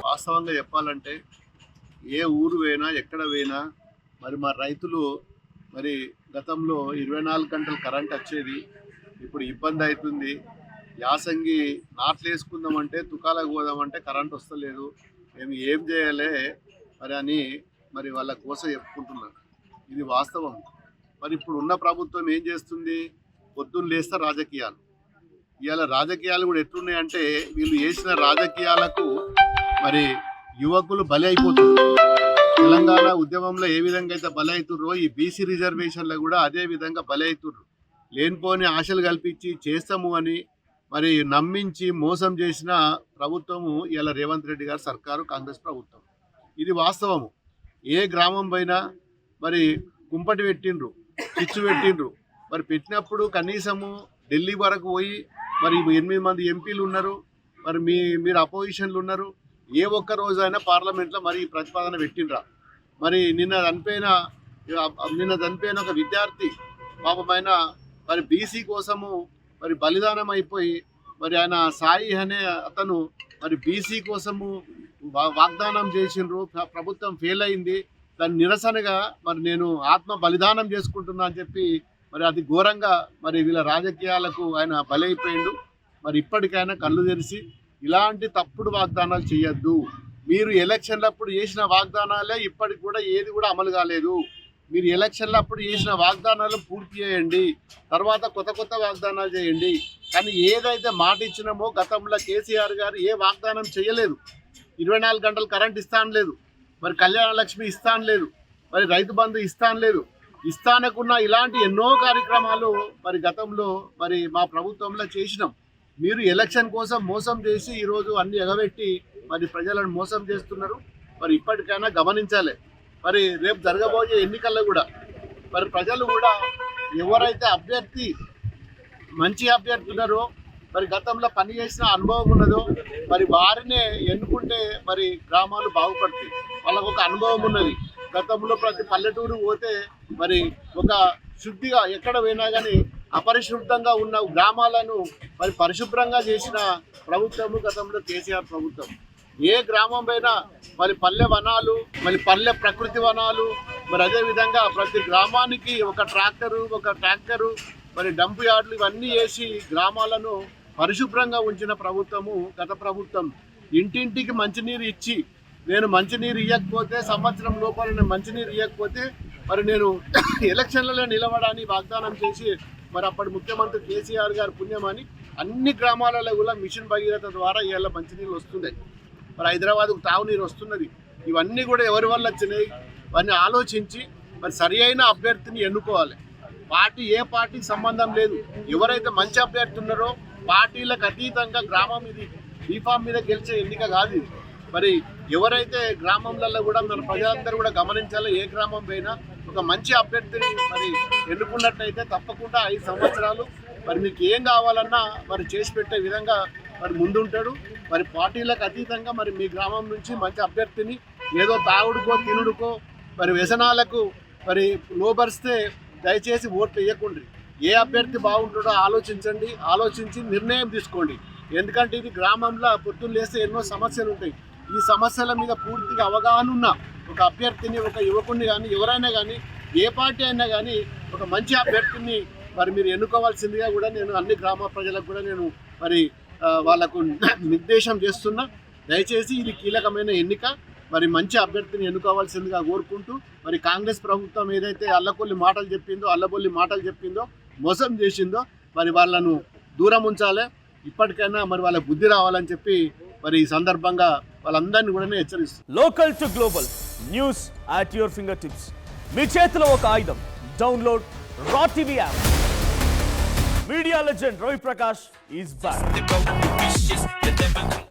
వాస్తవంగా చెప్పాలంటే ఏ ఊరు పోయినా ఎక్కడ పోయినా మరి మా రైతులు మరి గతంలో 24 గంటలు కరెంట్ వచ్చేది, ఇప్పుడు ఇబ్బంది అవుతుంది. యాసంగి నాట్లు వేసుకుందామంటే తుకాలకు పోదామంటే కరెంట్ వస్తలేదు, మేము ఏం చేయాలి మరి అని మరి వాళ్ళ కోసం చెప్పుకుంటున్నారు. ఇది వాస్తవం. మరి ఇప్పుడు ఉన్న ప్రభుత్వం ఏం చేస్తుంది? పొద్దున్న లేస్తే రాజకీయాలు. ఇవాళ రాజకీయాలు కూడా ఎట్లున్నాయంటే వీళ్ళు చేసిన రాజకీయాలకు మరి యువకులు బలి అయిపోతున్నారు. తెలంగాణ ఉద్యమంలో ఏ విధంగా అయితే బలి అవుతుర్రో ఈ బీసీ రిజర్వేషన్లో కూడా అదే విధంగా బలి అవుతుర్రు. లేనిపోని ఆశలు కల్పించి చేస్తాము అని మరి నమ్మించి మోసం చేసిన ప్రభుత్వము ఇలా రేవంత్ రెడ్డి గారి సర్కారు, కాంగ్రెస్ ప్రభుత్వం. ఇది వాస్తవము. ఏ గ్రామం పైన మరి కుంపటి పెట్టిండ్రు, చిచ్చు పెట్టిండ్రు. మరి పెట్టినప్పుడు కనీసము ఢిల్లీ వరకు పోయి మరి 8 మంది ఎంపీలు ఉన్నారు, మరి మీరు అపోజిషన్లు ఉన్నారు, ఏ ఒక్క రోజైనా పార్లమెంట్లో మరి ప్రతిపాదన పెట్టిండ్రా? మరి నిన్న చనిపోయిన ఒక విద్యార్థి పాపమైన మరి బీసీ కోసము మరి బలిదానం అయిపోయి మరి ఆయన సాయి అనే అతను మరి బీసీ కోసము వాగ్దానం చేసిండ్రు, ప్రభుత్వం ఫెయిల్ అయింది. దాని నిరసనగా మరి నేను ఆత్మ బలిదానం చేసుకుంటున్నా అని చెప్పి మరి అది ఘోరంగా మరి వీళ్ళ రాజకీయాలకు ఆయన బలైపోయిండు. మరి ఇప్పటికైనా కళ్ళు తెరిచి ఇలాంటి తప్పుడు వాగ్దానాలు చేయొద్దు. మీరు ఎలక్షన్లప్పుడు చేసిన వాగ్దానాలే ఇప్పటికి కూడా ఏది కూడా అమలు కాలేదు. మీరు ఎలక్షన్లప్పుడు చేసిన వాగ్దానాలు పూర్తి చేయండి, తర్వాత కొత్త వాగ్దానాలు చేయండి. కానీ ఏదైతే మాట ఇచ్చినామో గతంలో కేసీఆర్ గారు ఏ వాగ్దానం చేయలేదు. 24 గంటలు కరెంట్ ఇస్తానలేదు, మరి కళ్యాణ లక్ష్మి ఇస్తానలేదు, మరి రైతు బంధు ఇస్తానలేదు. ఇస్తానకున్న ఇలాంటి ఎన్నో కార్యక్రమాలు మరి గతంలో మరి మా ప్రభుత్వంలో చేసినాం. మీరు ఎలక్షన్ కోసం మోసం చేసి ఈరోజు అన్ని ఎగబెట్టి మరి ప్రజలను మోసం చేస్తున్నారు. మరి ఇప్పటికైనా గమనించాలి. మరి రేపు జరగబోయే ఎన్నికల్లో కూడా మరి ప్రజలు కూడా ఎవరైతే అభ్యర్థి మంచి అభ్యర్థి ఉన్నారో, మరి గతంలో పనిచేసిన అనుభవం ఉన్నదో మరి వారినే ఎన్నుకుంటే మరి గ్రామాలు బాగుపడతాయి. వాళ్ళకు ఒక అనుభవం ఉన్నది. గతంలో ప్రతి పల్లెటూరు పోతే మరి ఒక శుద్ధిగా ఎక్కడ పోయినా కానీ అపరిశుభ్రంగా ఉన్న గ్రామాలను మరి పరిశుభ్రంగా చేసిన ప్రభుత్వము గతంలో కేసీఆర్ ప్రభుత్వం. ఏ గ్రామం పైన మరి పల్లె వనాలు, మరి పల్లె ప్రకృతి వనాలు, మరి అదేవిధంగా ప్రతి గ్రామానికి ఒక ట్రాక్టరు, మరి డంప్ యార్డులు ఇవన్నీ వేసి గ్రామాలను పరిశుభ్రంగా ఉంచిన ప్రభుత్వము గత ప్రభుత్వం. ఇంటింటికి మంచినీరు ఇచ్చి నేను మంచినీరు ఇవ్వకపోతే సంవత్సరం లోపల నేను మంచినీరు ఇవ్వకపోతే మరి నేను ఎలక్షన్లలో నిలబడాలని వాగ్దానం చేసి మరి అప్పటి ముఖ్యమంత్రి కేసీఆర్ గారు పుణ్యమని అన్ని గ్రామాలలో కూడా మిషన్ భగీరథ ద్వారా ఇవాళ మంచినీళ్ళు వస్తున్నాయి. మరి హైదరాబాద్కు తాగునీరు వస్తున్నది. ఇవన్నీ కూడా ఎవరి వల్ల వచ్చినాయి? ఇవన్నీ ఆలోచించి మరి సరి అయిన అభ్యర్థిని ఎన్నుకోవాలి. ఏ పార్టీకి సంబంధం లేదు. ఎవరైతే మంచి అభ్యర్థి ఉన్నారో పార్టీలకు అతీతంగా గ్రామం ఇది బీఫామ్ మీద గెలిచే ఎన్నిక కాదు ఇది. మరి ఎవరైతే గ్రామంలలో కూడా మన ప్రజలందరూ కూడా గమనించాలి. ఏ గ్రామం పోయినా ఒక మంచి అభ్యర్థిని మరి ఎన్నుకున్నట్టయితే తప్పకుండా 5 సంవత్సరాలు మరి మీకు ఏం కావాలన్నా మరి చేసి పెట్టే విధంగా మరి ముందుంటాడు. మరి పార్టీలకు అతీతంగా మరి మీ గ్రామం నుంచి మంచి అభ్యర్థిని ఏదో తాగుడుకో తినుడుకో మరి వ్యసనాలకు మరి లోబరిస్తే దయచేసి ఓట్లు వేయకండి. ఏ అభ్యర్థి బాగుంటాడో ఆలోచించండి, ఆలోచించి నిర్ణయం తీసుకోండి. ఎందుకంటే ఇది గ్రామంలో పొద్దున్న లేస్తే ఎన్నో సమస్యలు ఉంటాయి. ఈ సమస్యల మీద పూర్తిగా అవగాహన ఉన్న ఒక అభ్యర్థిని, ఒక యువకుడిని కానీ ఎవరైనా కానీ ఏ పార్టీ అయినా కానీ ఒక మంచి అభ్యర్థిని మరి మీరు ఎన్నుకోవాల్సిందిగా కూడా నేను అన్ని గ్రామ ప్రజలకు కూడా నేను మరి వాళ్ళకు నిర్దేశం చేస్తున్నా. దయచేసి ఇది కీలకమైన ఎన్నిక. మరి మంచి అభ్యర్థిని ఎన్నుకోవాల్సిందిగా కోరుకుంటూ మరి కాంగ్రెస్ ప్రభుత్వం ఏదైతే అల్లబొల్లి మాటలు చెప్పిందో మోసం చేసిందో మరి వాళ్ళను దూరం ఉంచాలి. ఇప్పటికైనా మరి వాళ్ళ బుద్ధి రావాలని చెప్పి మరి ఈ సందర్భంగా వాళ్ళందరినీ కూడా హెచ్చరిస్తారు. Local to global news at your finger tips. మీ చేతిలో ఒక ఆయుధం. Download raw TV app. Media legend Ravi Prakash is back.